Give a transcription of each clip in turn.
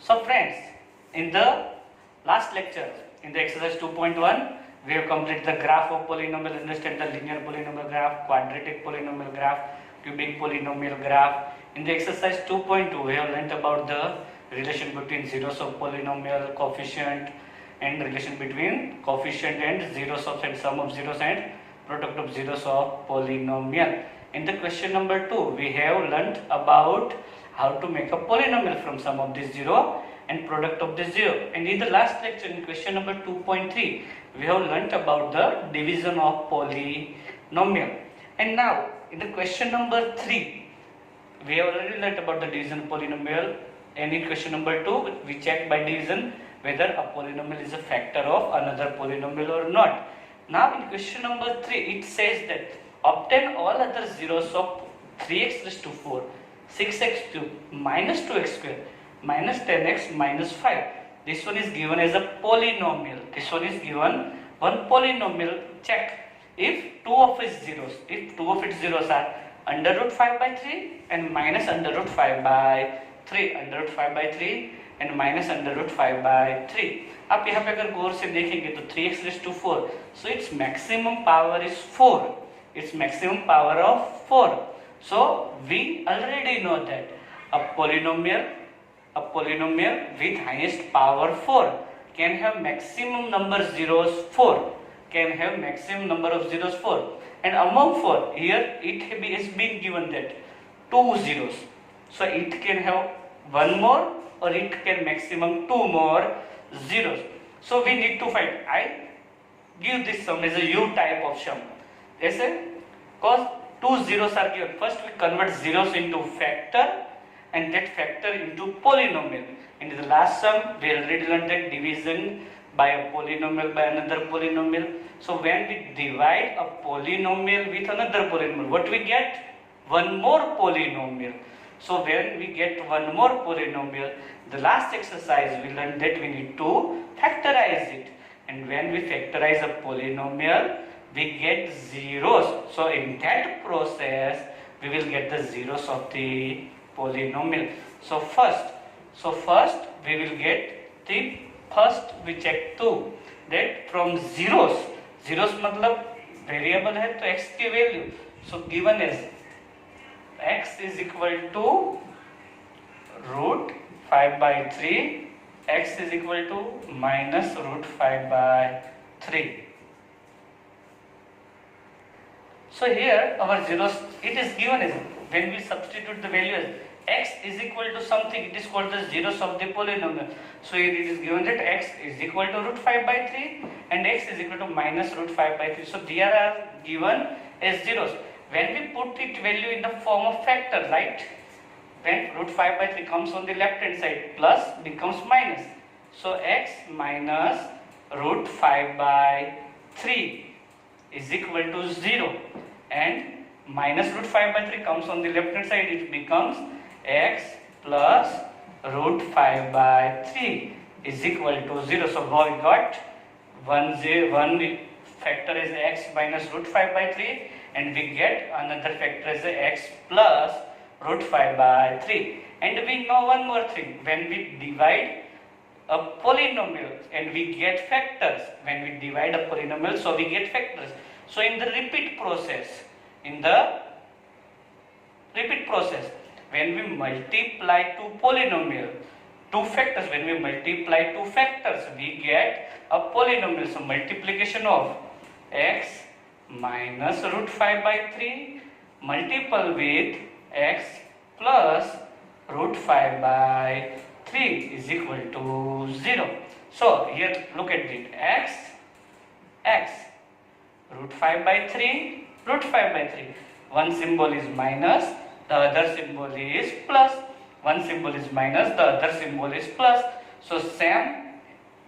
So friends, in the last lecture, in the exercise 2.1, we have completed the graph of polynomial, understand the linear polynomial graph, quadratic polynomial graph, cubic polynomial graph. In the exercise 2.2, we have learnt about the relation between zeros of polynomial, coefficient, and relation between coefficient and zeros of and sum of zeros and product of zeros of polynomial. In the question number 2, we have learnt about how to make a polynomial from sum of this zero and product of this zero. And in the last lecture, in question number 2.3, we have learnt about the division of polynomial. And now, in the question number 3, we have already learnt about the division of polynomial. And in question number 2, we check by division whether a polynomial is a factor of another polynomial or not. Now, in question number 3, it says that obtain all other zeros of 3x raised to 4, 6x cubed, minus 2x square, minus 10x minus 5. This one is given as a polynomial. This one is given one polynomial. Check if two of its zeros are under root 5 by 3 and minus under root 5 by 3, under root 5 by 3 and minus under root 5 by 3. आप यहाँ पे अगर गौर से देखेंगे तो 3x raised to 4, so its maximum power is 4. Its maximum power of 4. So we already know that a polynomial with highest power 4 can have maximum number zeros 4. Can have maximum number of zeros 4. And among 4, here it has been given that 2 zeros. So it can have one more or it can maximum 2 more zeros. So we need to find. I give this sum as a U type of sum. Because 2 zeros are given. First we convert zeros into factor and that factor into polynomial. And in the last sum we already learned that division by a polynomial by another polynomial. So when we divide a polynomial with another polynomial, what we get? One more polynomial. So when we get one more polynomial, the last exercise we learned that we need to factorize it. And when we factorize a polynomial, we get zeros. So in that process, we will get the zeros of the polynomial. So first we will get the first we check 2 that from zeros मतलब variable है तो x की value. So given as x is equal to root 5 by 3, x is equal to minus root 5 by 3. So here our zeros, it is given as, when we substitute the value as x is equal to something, it is called the zeros of the polynomial. So here it is given that x is equal to root 5 by 3 and x is equal to minus root 5 by 3. So they are given as zeros. When we put it value in the form of factor, right? When root 5 by 3 comes on the left hand side, plus becomes minus. So x minus root 5 by 3 is equal to 0. And minus root 5 by 3 comes on the left hand side, it becomes x plus root 5 by 3 is equal to 0. So we got one factor is x minus root 5 by 3 and we get another factor is x plus root 5 by 3. And we know one more thing, when we divide a polynomial and we get factors, when we divide a polynomial, so we get factors. So in the repeat process, when we multiply two factors, we get a polynomial. So multiplication of x minus root 5 by 3 multiple with x plus root 5 by 3 is equal to 0. So here look at it, x root 5 by 3, root 5 by 3. One symbol is minus, the other symbol is plus. One symbol is minus, the other symbol is plus. So same,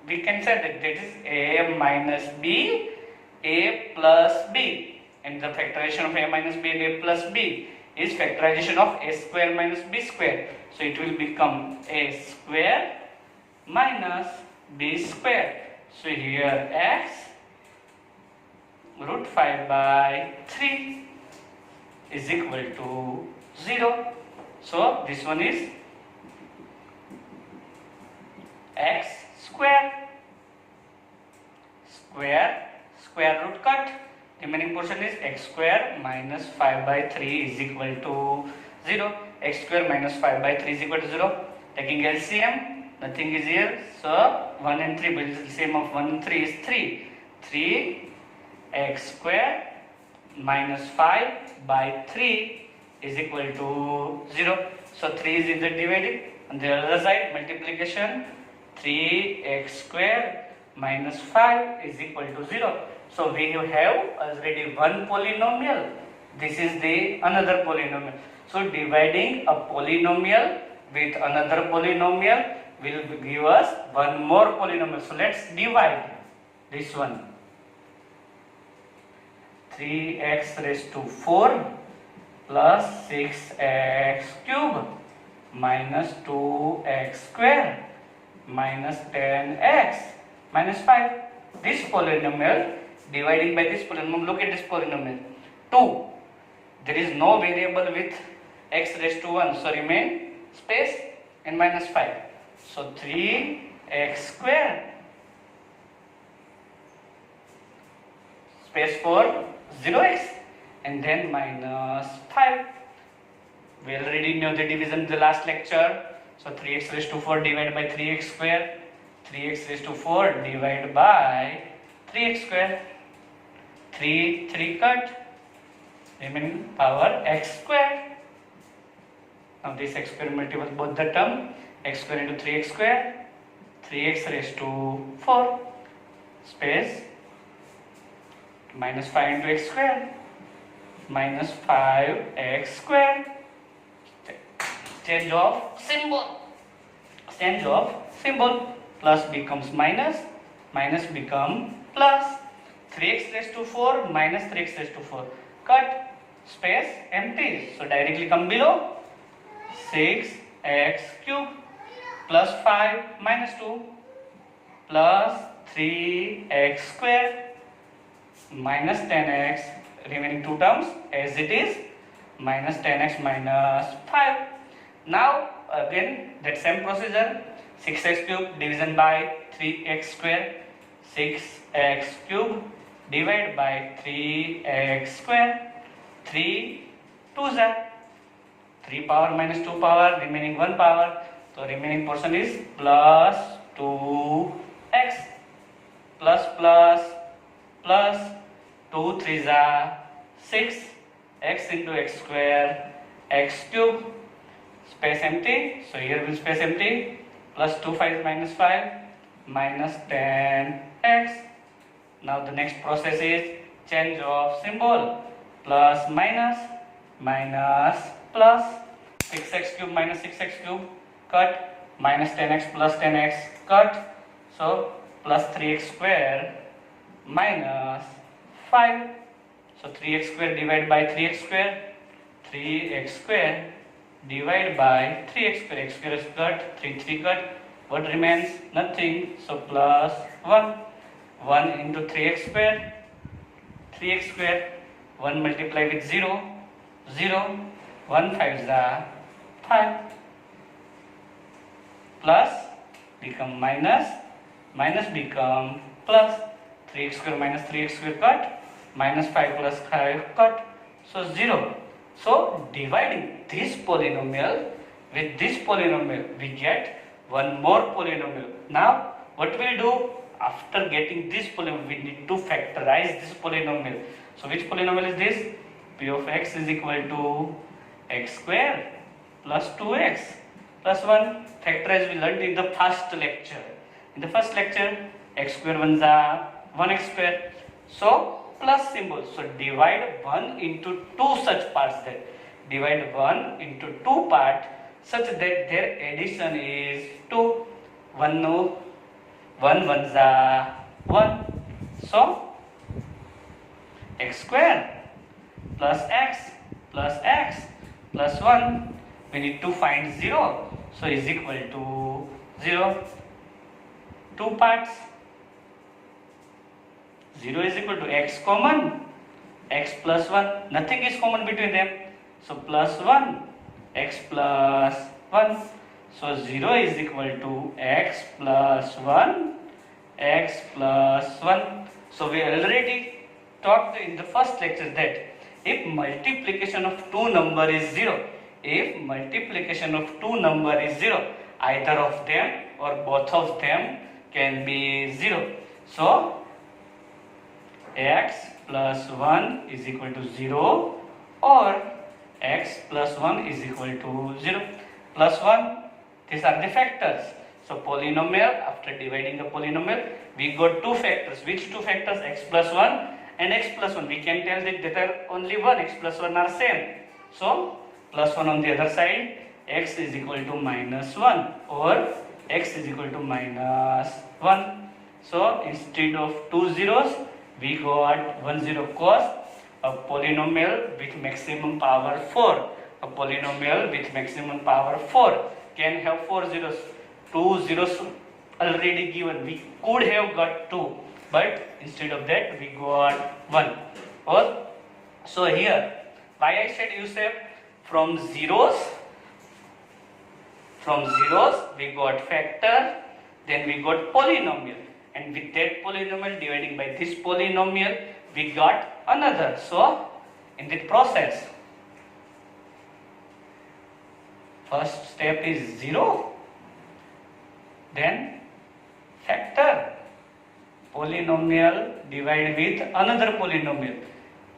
we can say that is a minus b, a plus b. And the factorization of a minus b and a plus b is factorization of a square minus b square. So it will become a square minus b square. So here x root 5 by 3 is equal to 0. So this one is x square. Square root cut. Remaining portion is x square minus 5 by 3 is equal to 0. X square minus 5 by 3 is equal to 0. Taking LCM, nothing is here. So 1 and 3, but LCM of 1 and 3 is 3. 3 x square minus 5 by 3 is equal to 0. So 3 is in the dividing. On the other side, multiplication, 3x square minus 5 is equal to 0. So we have already one polynomial. This is the another polynomial. So dividing a polynomial with another polynomial will give us one more polynomial. So let's divide this one. 3x raised to 4 plus 6x cube minus 2x square minus 10x minus 5. This polynomial dividing by this polynomial. Look at this polynomial. 2. There is no variable with x raised to 1. So remain space and minus 5. So 3x square space for 0x and then minus 5. We already know the division in the last lecture. So 3x raised to 4 divided by 3x square. 3x raised to 4 divided by 3x square. 3 cut. Remaining power x square. Now this x square multiplies both the term. X square into 3x square. 3x raised to 4 space minus 5 into x square minus 5x square. Change of symbol. Plus becomes minus, minus become plus. 3x raised to 4 minus 3x raised to 4. Cut, space, empty. So directly come below. 6x cube plus 5 minus 2 plus 3x square minus 10x. Remaining two terms as it is, minus 10x minus 5. Now again that same procedure. 6x cube division by 3x square. 6x cube divided by 3x square. 3 2s are 3 power minus 2 power, remaining 1 power. So remaining portion is plus 2x plus 2 3s are 6 x into x square x cube space empty. So here will space empty. Plus 2 5 minus 5 minus 10x. Now the next process is change of symbol. Plus minus plus 6x cube minus 6x cube cut minus 10x plus 10x cut. So plus 3x square minus 5. So 3x square divided by 3x square. 3x square divided by 3x square. X square is cut. 3 cut. What remains? Nothing. So plus 1. 1 into 3x square. 3x square. 1 multiply with 0. 0. 1 5 is 5. Plus become minus. Minus become plus. 3x square minus 3x square cut. Minus 5 plus 5 cut. So 0. So dividing this polynomial with this polynomial, we get one more polynomial. Now what we'll do after getting this polynomial, we need to factorize this polynomial. So which polynomial is this? P of x is equal to x square plus 2x plus 1. Factorize we learned in the first lecture. In the first lecture, x square 1s are 1x square. So plus symbol. So divide 1 into 2 such parts that divide 1 into 2 parts such that their addition is 2. 1 1s are 1. So x square plus x plus 1. We need to find 0. So is equal to 0. 2 parts. 0 is equal to x common, x plus 1, nothing is common between them. So plus 1, x plus 1. So 0 is equal to x plus 1, x plus 1. So we already talked in the first lecture that if multiplication of two number is 0, if multiplication of two number is 0, either of them or both of them can be 0. So x plus 1 is equal to 0 or x plus 1 is equal to 0. Plus 1, these are the factors. So polynomial, after dividing the polynomial, we got two factors. Which two factors? X plus 1 and x plus 1. We can tell that there are only one, x plus 1 are same. So plus 1 on the other side, x is equal to minus 1 or x is equal to minus 1. So instead of two zeros, we got 1 0 cos a polynomial with maximum power 4. A polynomial with maximum power 4 can have 4 zeros. 2 zeros already given. We could have got 2, but instead of that we got 1. Or so here, why I said you say from zeros we got factor, then we got polynomial, and with that polynomial dividing by this polynomial we got another. So in the process, first step is 0, then factor, polynomial divide with another polynomial,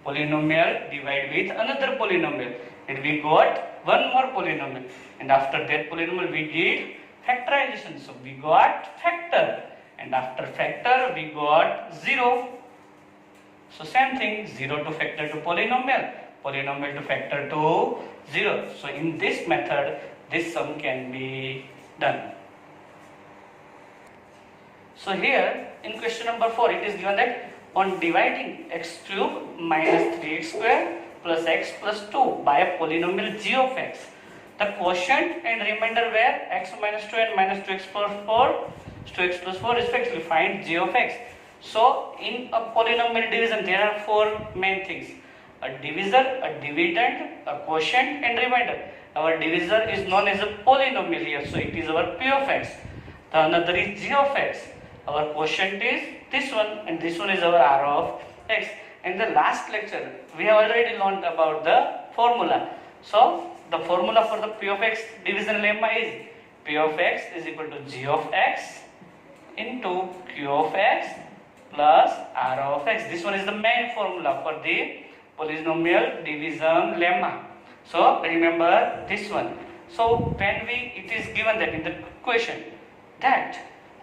polynomial divide with another polynomial, and we got one more polynomial, and after that polynomial we did factorization. So we got factor, and after factor we got 0. So same thing, 0 to factor to polynomial, polynomial to factor to 0. So in this method, this sum can be done. So here in question number 4, it is given that on dividing x cube minus 3x square plus x plus 2 by a polynomial g of x, the quotient and remainder were x minus 2 and minus 2x plus 4, 2x plus 4 respectively. Find g of x. So in a polynomial division, there are four main things: a divisor, a dividend, a quotient and remainder. Our divisor is known as a polynomial here, so it is our p of x. The another is g of x. Our quotient is this one, and this one is our r of x. In the last lecture, we have already learned about the formula. So the formula for the p of x division lemma is p of x is equal to g of x into q of x plus r of x. This one is the main formula for the polynomial division lemma. So remember this one. So when it is given that in the question that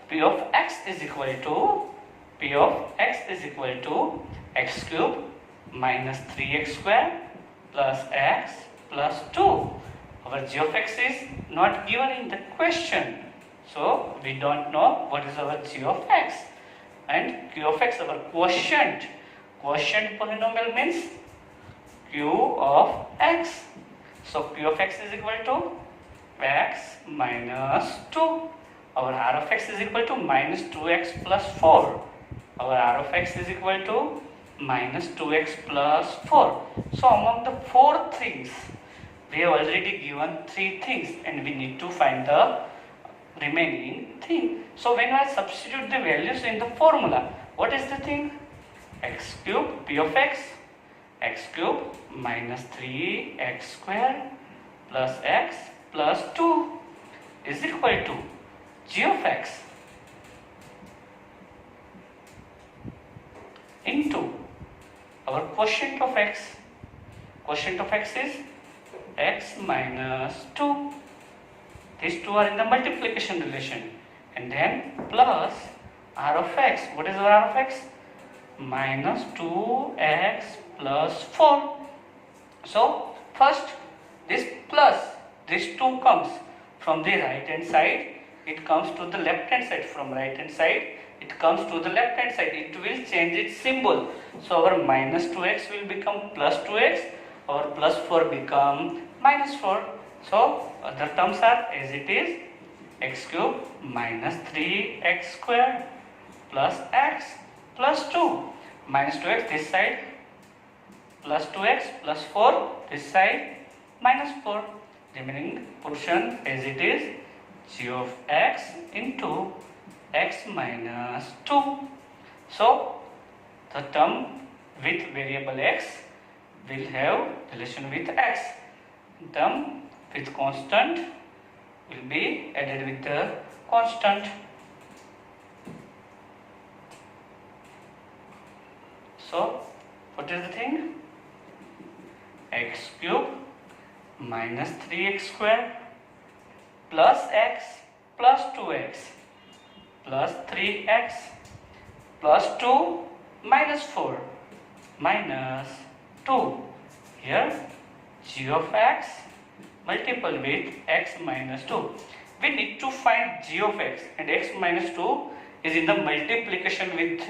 p of x is equal to x cube minus 3x square plus x plus 2. Our g of x is not given in the question, so we don't know what is our g of x. And q of x, our quotient polynomial means q of x. So q of x is equal to x minus 2. Our r of x is equal to minus 2x plus 4. Our r of x is equal to minus 2x plus 4. So among the four things, we have already given three things, and we need to find the remaining thing. So when I substitute the values in the formula, what is the thing? X cube p of x cube minus 3x square plus x plus 2 is equal to g of x into our quotient of x. Quotient of x is x minus 2. These two are in the multiplication relation, and then plus r of x. What is our r of x? Minus 2x plus 4. So first this plus, this 2 comes from the right hand side, it comes to the left hand side. From right hand side it comes to the left hand side. It will change its symbol. So our minus 2x will become plus 2x, our plus 4 become minus 4. So other terms are as it is, x cube minus 3x square plus x plus 2, minus 2x this side, plus 2x plus 4 this side, minus 4. Remaining portion as it is, g of x into x minus 2. So the term with variable x will have relation with x. Term with constant will be added with the constant. So what is the thing? X cube minus 3x square plus x plus 2x plus 3x plus 2 minus 4 minus 2. Here g of x multiple with x minus 2. We need to find g of x, and x minus 2 is in the multiplication with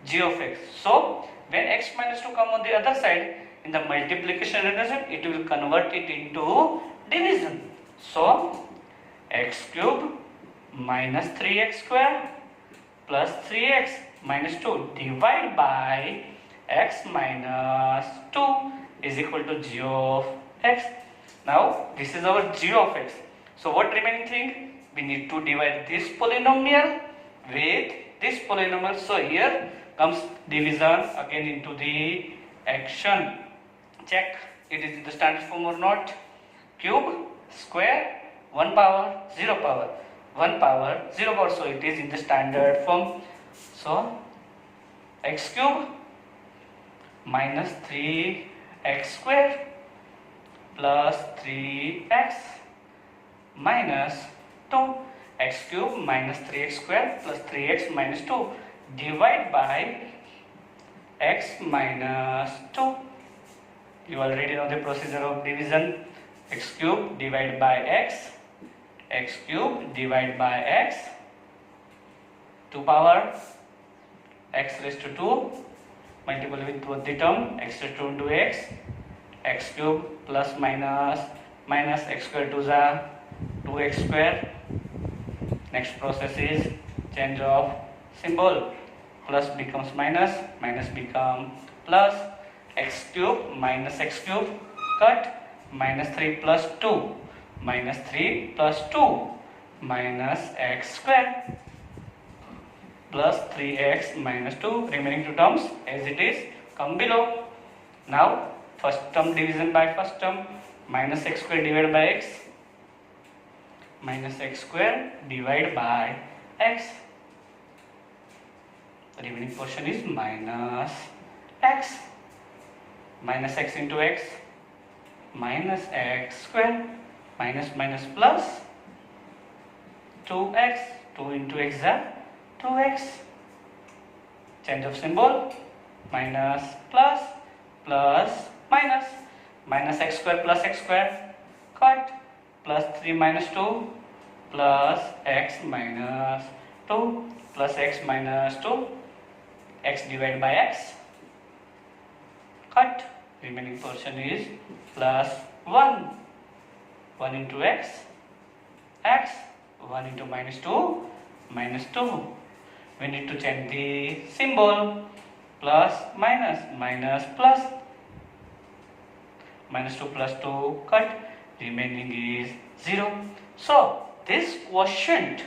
g of x. So when x minus 2 come on the other side, in the multiplication relation, it will convert it into division. So x cube minus 3x square plus 3x minus 2 divided by x minus 2 is equal to g of x. Now this is our g of x. So what remaining thing? We need to divide this polynomial with this polynomial. So here comes division again into the action. Check it is in the standard form or not. Cube square 1 power 0 power 1 power 0 power. So it is in the standard form. So x cube minus 3x square plus 3x minus 2. X cube minus 3x square plus 3x minus 2 divide by x minus 2. You already know the procedure of division. X cube divided by x cube divided by x, 2 power x raised to 2 multiple with both the term x raised to 2 into x cube plus minus x square to the 2x square. Next process is change of symbol. Plus becomes minus become plus. X cube minus x cube cut, minus 3 plus 2 minus 3 plus 2 minus x square plus 3x minus 2. Remaining two terms as it is come below. Now first term division by first term, minus x square divided by x, minus x square divided by x. The remaining portion is minus x. Minus x into x, minus x square, minus plus 2x, 2 into x is 2x. Change of symbol, minus plus minus, minus x square plus x square cut, plus 3 minus 2 plus x minus 2 plus x minus 2, x divided by x cut. Remaining portion is plus 1 into x 1 into minus 2 we need to change the symbol. Plus minus plus, minus 2 plus 2 cut, remaining is 0. So this quotient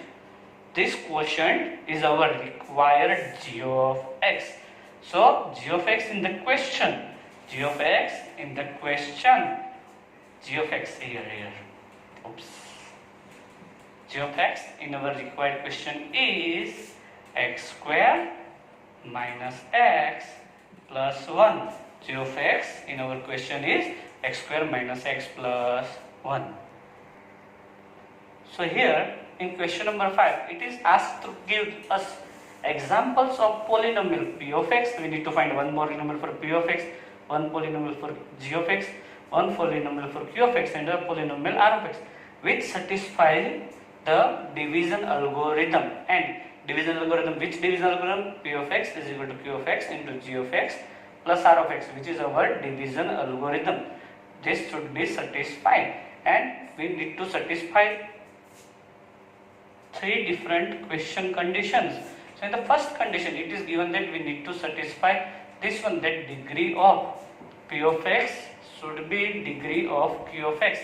is our required g of x. So g of x in the question, g of x here. Oops. G of x in our required question is x square minus x plus 1. G of x in our question is x square minus x plus 1. So here in question number 5, it is asked to give us examples of polynomial p of x. We need to find one polynomial for p of x, one polynomial for g of x, one polynomial for q of x, and a polynomial r of x, which satisfy the division algorithm. And division algorithm, which division algorithm? P of x is equal to q of x into g of x plus r of x, which is our division algorithm. This should be satisfied, and we need to satisfy 3 different question conditions. So in the first condition, it is given that we need to satisfy this one, that degree of p of x should be degree of q of x.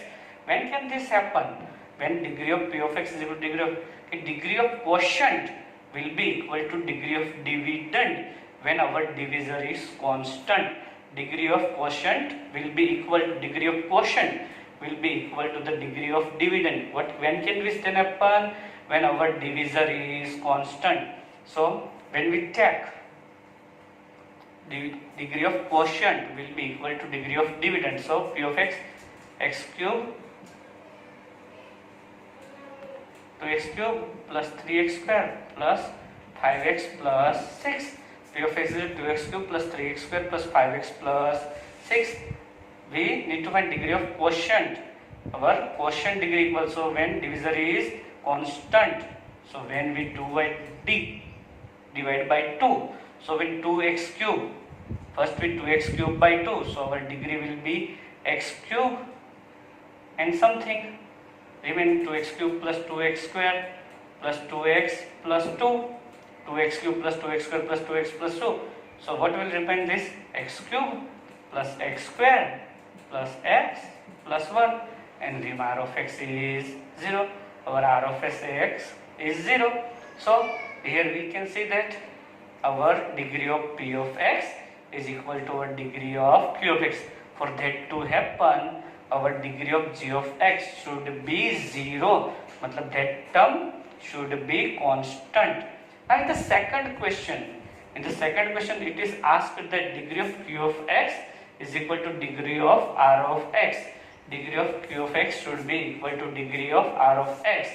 When can this happen? when degree of p of x is equal to degree of quotient will be equal to degree of dividend when our divisor is constant. Degree of quotient will be equal to degree of quotient will be equal to the degree of dividend. When can this then happen? When our divisor is constant. So when we take degree of quotient will be equal to degree of dividend. So p of x cube 2x cube plus 3x square plus 5x plus 6. P of x is 2x cube plus 3x square plus 5x plus 6. We need to find degree of quotient. Our quotient degree equals, so when divisor is constant, so when we divide by 2, so when 2x cube, first with 2x cube by 2, so our degree will be x cube and something, remain 2x cube plus 2x square plus 2x plus 2, 2x cube plus 2x square plus 2x plus 2. So what will remain? This x cube plus x square plus x plus 1, and the r of x is 0. Our r of x is 0. So here we can see that our degree of p of x is equal to our degree of q of x. For that to happen, our degree of g of x should be 0. Matlab that term should be constant. And the second question, in the second question it is asked that degree of q of x is equal to degree of r of x. Degree of q of x should be equal to degree of r of x.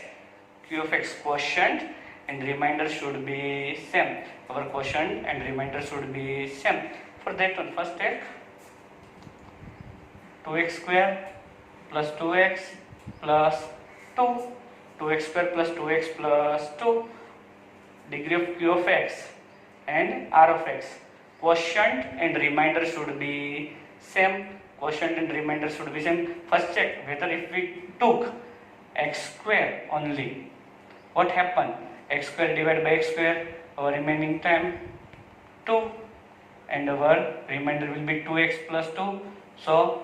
Q of x quotient and remainder should be same. Our quotient and remainder should be same. For that one, first take 2x square plus 2x plus 2, 2x square plus 2x plus 2, degree of q of x and r of x. Quotient and remainder should be same. Quotient and remainder should be same. First check whether if we took x square only, what happened? X square divided by x square, our remaining term 2 and our remainder will be 2x plus 2. So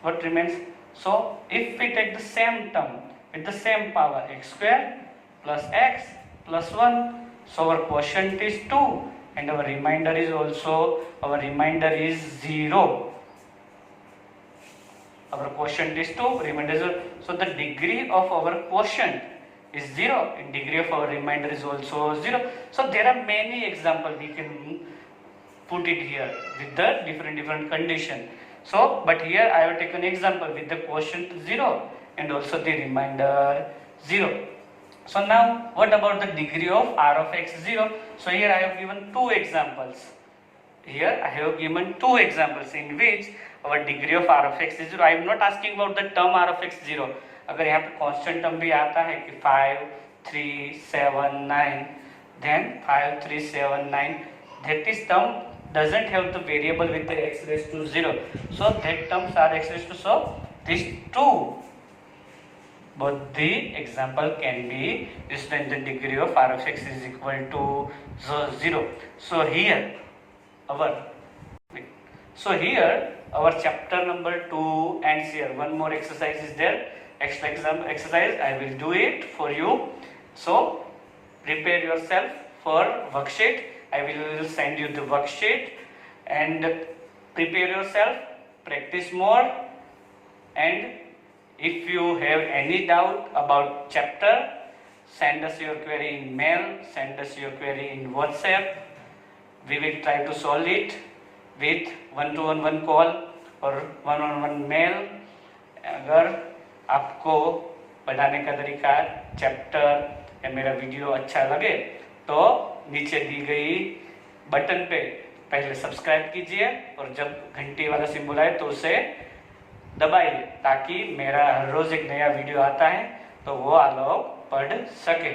what remains? So if we take the same term with the same power, x square plus x plus 1, so our quotient is 2 and our remainder is also, our remainder is 0. Our quotient is 2, remainder is 0. So the degree of our quotient is 0 and degree of our remainder is also 0. So there are many examples we can put it here with the different condition. So but here I have taken example with the quotient 0 and also the remainder 0. So now what about the degree of r of x 0? So here I have given two examples. Here I have given two examples in which our degree of r of x is 0. I am not asking about the term r of x 0. अगर यहाँ पे constant term भी आता है कि 5, 3, 7, 9, then 5, 3, 7, 9, that is term doesn't have the variable with the x raised to 0. So that terms are x raised to, so these two, both the example can be used when the degree of r of x is equal to 0. So here our chapter number 2 ends here. One more exercise is there. Extra exercise, I will do it for you. So prepare yourself for worksheet. I will send you the worksheet and prepare yourself, practice more, and if you have any doubt about chapter, send us your query in mail, send us your query in WhatsApp. We will try to solve it with one-to-one call or one-on-one mail. अगर आपको पढ़ाने का तरीका, chapter या मेरा video अच्छा लगे तो नीचे दी गई बटन पे पहले सब्सक्राइब कीजिए और जब घंटी वाला सिंबल आए तो उसे दबाइए ताकि मेरा हर रोज एक नया वीडियो आता है तो वो आप लोग पढ़ सके।